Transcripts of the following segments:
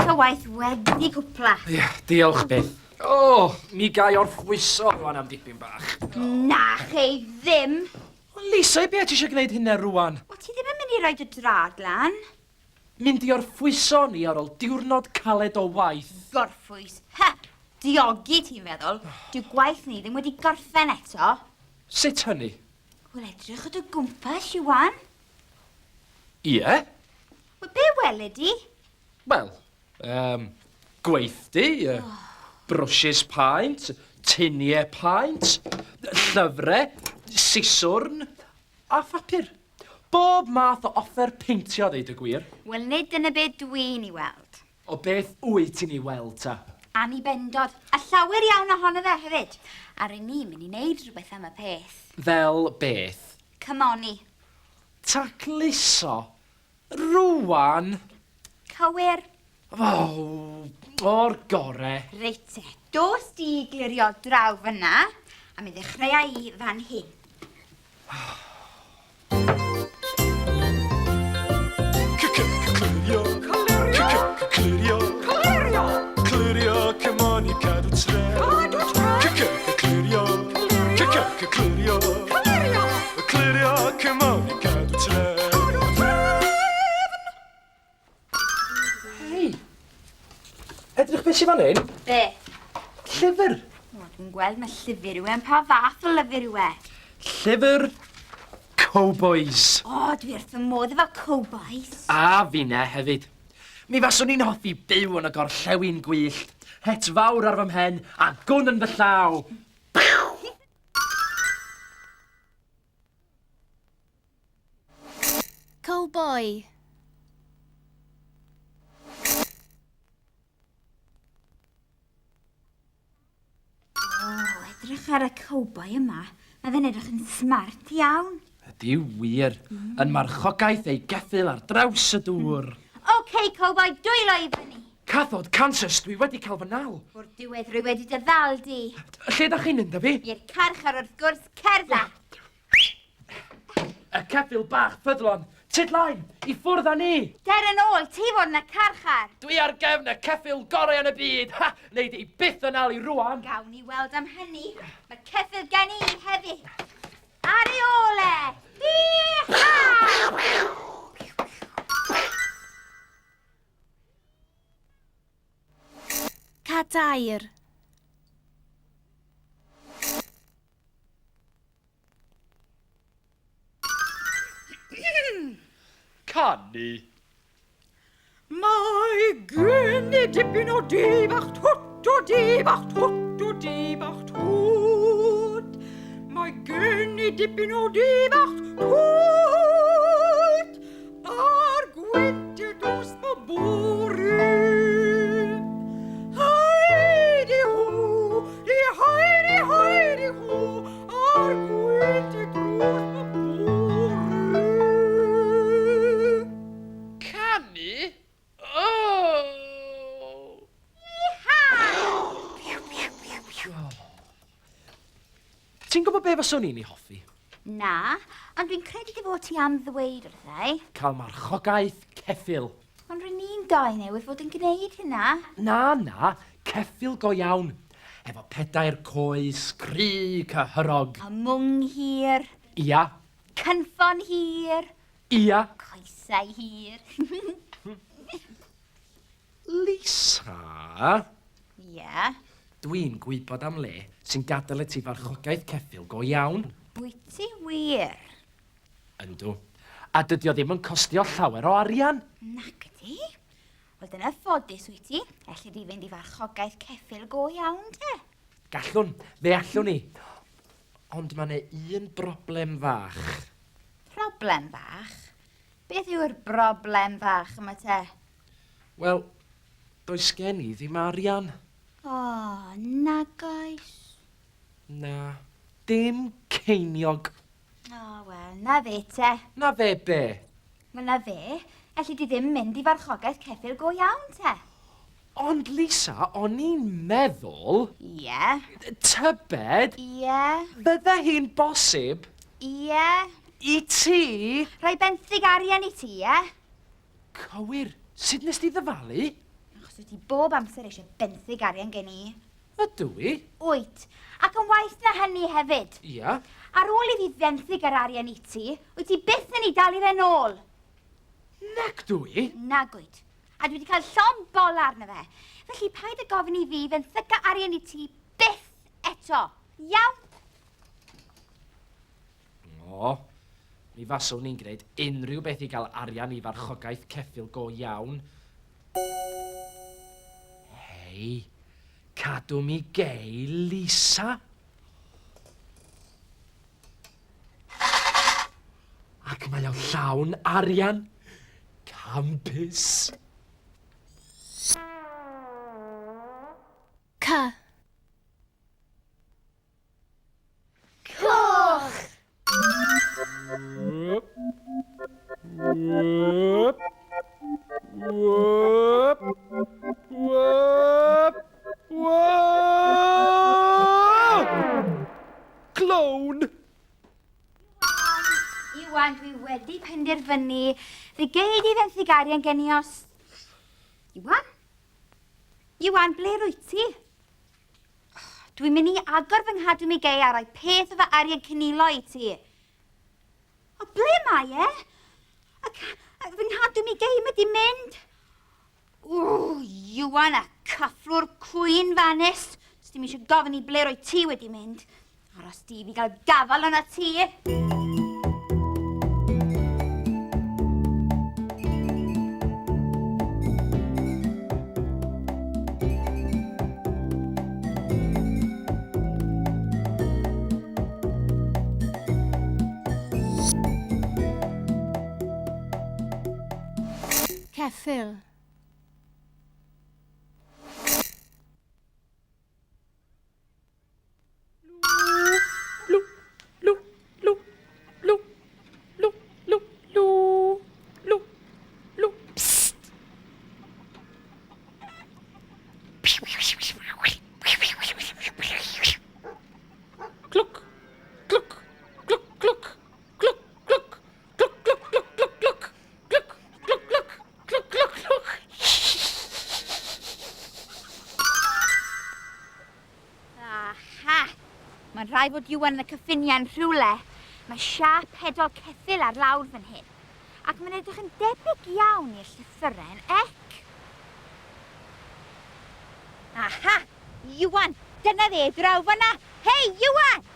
Gwaith o waith wedi cwpla. Ie, diolch Beth. O, mi gai o'r ffwyso rwan am dipyn bach. Na, chei ddim. O, Lisa, be ti eisiau gwneud hynna rwan? O, ti ddim yn mynd i roi dy drad lan? Mynd i o'r ffwyso ni ar ôl diwrnod caled o waith. Gorffwys. Ha! Diogi ti'n meddwl. Dyw gwaith ni ddim wedi gorffen eto. Sut hynny? Wel, edrych o dy gwmpas, Iwan. Ie? Wel, be weled di? Wel, gweithdi, brwsys paent, tiniau paent, llyfrau, siswrn a phapur. Bob math o offer peintio, ddeud y gwir. Wel, nid dyna be dwi'n i weld. O beth wyt ti'n ei weld ta? Anni bendod. A llawer iawn ohono fe hefyd. A rydyn ni'n mynd i wneud rhywbeth am y peth. Fel beth? Cymoni. Tacluso? Rwan? Cywir. O, o'r gore. Reit e. Dos di glirio draw fyna. A mi ddechrau i fan hyn. Clirio, cymoni cadw tre. Clirio, cymoni cadw tre. Hei, edrych beth sy'n fan hyn? Be? Llyfr. O, dwi'n gweld mae llyfr yw e'n pa fath o lyfr yw e. Llyfr Cowboys. O, dwi wrth fy modd efo cowboys. A finne hefyd. Mi faswn i'n hoffi byw yn y gorllewin gwyllt, het fawr ar fy mhen a gwn yn fy llaw. Cowboy. O, edrych ar y cowboy yma. Mae fe'n edrych yn smart iawn. Ydy wir, yn marchogaeth ei geffil ar draws y dŵr. OK, cowboy, dwylo i fyny. Cathod Kansas, dwi wedi cael fy nal. O'r diwedd rwy wedi dy ddal di. Lle da chi'n mynd â fi? I'r carchar wrth gwrs cerdda. Y ceffil bach ffyddlon, tydlaen, i ffwrdd â ni. Der yn ôl, ti fod yn y carchar. Dwi ar gefn y ceffil gorau yn y byd. Ha, neud i byth yn al i rwan. Gawn ni weld am hynny. Mae ceffyl gen i hefyd. Ar ei ole! Hi-ha! Cadair. Canu. Mae gen i dipyn o dibach twt o dibach twt o dibach twt. Mae gen i dipyn o dibach twt ar gwynt y dos o bore. Heidi ho, di heidi ho, ar gwynt y dos o bore. Canu? Oh! Ti'n gwybod be fyswn i'n ei hoffi? Na, ond dwi'n credu dy fod ti am ddweud wrthau. Cael marchogaeth ceffil. Ond rydyn ni'n doi newydd fod yn gwneud hynna. Na, ceffil go iawn. Efo pedair coes, cry, cyhyrog. A mwng hir, Ia, cynffon hir, ia. coesau hir. Lisa, Ie, dwi'n gwybod am le sy'n gadael y ti farchogaeth ceffil go iawn. wyt ti wir? Yndw. A dydy o ddim yn costio llawer o arian. Nac ydi? Wel, dyna ffodus wyt ti. Elli di fynd i farchogaeth ceffil go iawn, te. Gallwn, fe allwn ni. Ond mae yna un broblem fach. Problem bach? Beth yw'r broblem fach yma te? Wel, does gen i ddim arian. O, nag oes. Na, dim ceiniog. O, wel, na fe te. Na fe be? Wel, na fe. Elli di ddim mynd i farchogaeth ceffil go iawn, te. Ond Lisa, o'n i'n meddwl, Ie. tybed, Ie. bydde hi'n bosib Ie. i ti... Rhoi benthyg arian i ti, ie? Cywir, sut nes ti ddyfalu? Os wyt ti bob amser eisiau benthyg arian gen i. Ydw i? Wyt. Ac yn waith na hynny hefyd. Ia. Ar ôl i fi benthyg yr arian i ti, wyt ti byth yn ei dalu fe'n ôl. Nag dw i? Nagwyd. A dwi wedi cael llon bol arno fe. Felly paid y gofyn i fi benthyg arian i ti byth eto. Iawn? O, mi faswn ni'n gwneud unrhyw beth i gael arian i farchogaeth ceffil go iawn. Hei, cadw mi gei, Lisa. Ac mae o llawn arian. Campus. Ca. Coch! Whoop. Whoop. Whoop. Whoop. Whoop. Clown. Iwan, dwi wedi penderfynu. Fe gei di fenthyg arian gen i os... Iwan? Iwan, ble rwy ti? Dwi'n mynd i agor fy nghadw mi gei a rhoi peth o fy arian cynilo i ti. O, ble mae e? Ac fy nghadw mi gei mae di mynd. Ww, Iwan, a cyfflwr cwyn fanes. Os dim eisiau gofyn i ble roi ti wedi mynd. Aros di fi gael gafal yna ti. Ceffyl. Mae'n rhaid fod Iwan yn y cyffiniau'n rhywle. Mae siap pedal ceffyl ar lawr fan hyn. Ac mae'n edrych yn debyg iawn i'r llythyren, ec? Aha! Iwan! Dyna dde, draw fan'na! Hei, Iwan!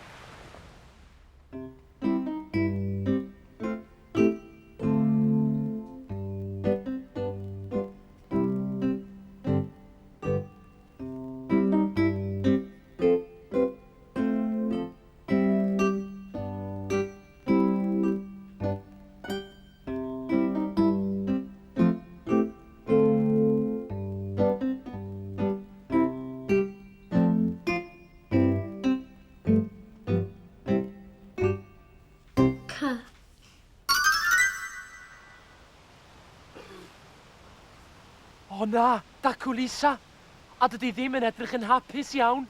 O na, dacw Lisa. A dydy ddim yn edrych yn hapus iawn.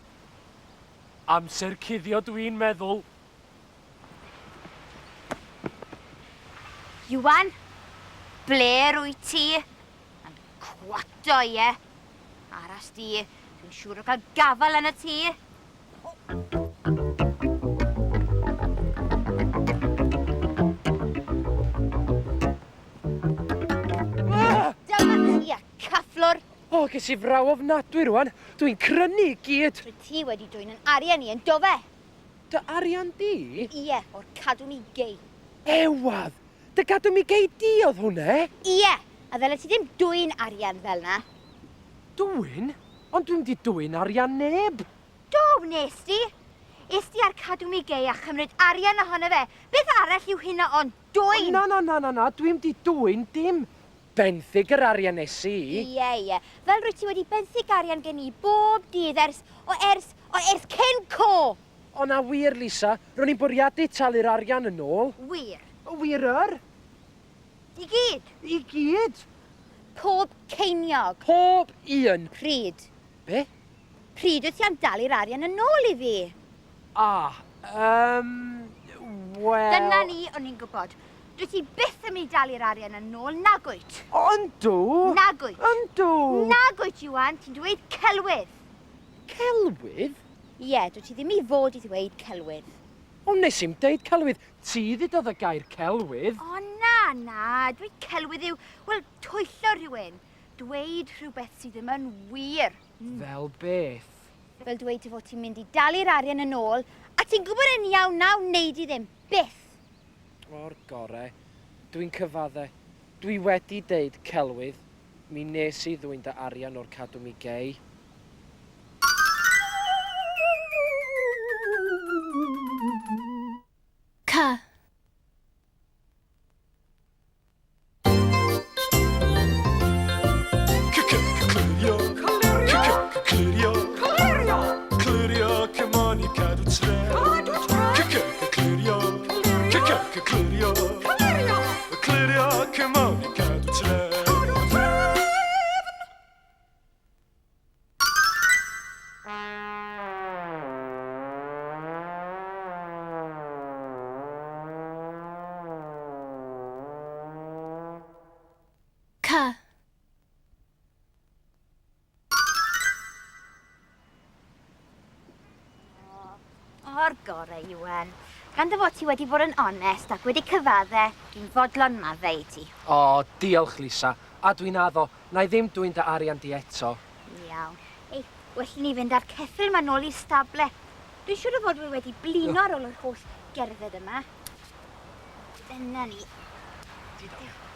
Amser cuddio dwi'n meddwl. Iwan, ble rwy ti? Yn cwato ie. Aros di, dwi'n siŵr o cael gafal yn y ti. Dyma ti a cyfflwr. O, ges i fraw ofnadwy rwan. Dwi'n crynu i gyd. Rwy ti wedi dwy'n yn arian i yn dofe. Dy arian di? Ie, o'r cadw mi gei. Ewadd! Dy gadw mi gei di oedd hwnna? Ie, a ddyle ti ddim dwy'n arian fel na. Dwyn? Ond dwi'n di dwyn arian neb. Do, wnes di. Es di ar cadw mi gei a chymryd arian ohono fe. Beth arall yw hynna ond dwy'n? Na, dwi'n di dwyn dim. Benthyg yr arian nes i. Ie. Fel rwy ti wedi benthyg arian gen i bob dydd ers cyn co. O na wir, Lisa. Ro'n i'n bwriadu talu'r arian yn ôl. Wir. Wirer? I gyd. I gyd? Pob ceiniog. Pob un. Pryd. Be? Pryd wyt ti am dalu'r arian yn ôl i fi? Wel... Dyna ni o'n i'n gwybod. Dwi ti byth yn mynd i dalu'r arian yn ôl, nag wyt? O, yndw? Nag wyt? Yndw? Nag wyt, Iwan, ti'n dweud celwydd. Celwydd? Ie, dwi ti ddim i fod i ddweud celwydd. O, nes i'n deud celwydd. Ti ddudodd y gair celwydd. O, na, dweud celwydd yw, wel, twyllo rhywun. Dweud rhywbeth sydd ddim yn wir. Fel beth? Fel dweud ti fod ti'n mynd i dalu'r arian yn ôl, a ti'n gwybod yn iawn na wneud i ddim, byth. O'r gore. Dwi'n cyfadde. Dwi wedi deud celwydd. Mi nes i ddwy'n dy arian o'r cadw mi gei. Ca. Clirio cymon i cadw tre Clirio cymon i cadw tre Ca. O'r gore, Iwan. Gan dy fod ti wedi bod yn onest ac wedi cyfadde, dwi'n fodlon maddau i ti. O, diolch, Lisa. A dwi'n addo, na i ddim dwi'n dy arian di eto. Iawn. Ei, well ni fynd ar ceffyl ma nôl i'r stable. Dwi'n siŵr o fod fi wedi blino ar ôl yr holl gerdded yma. Dyna ni. Diolch.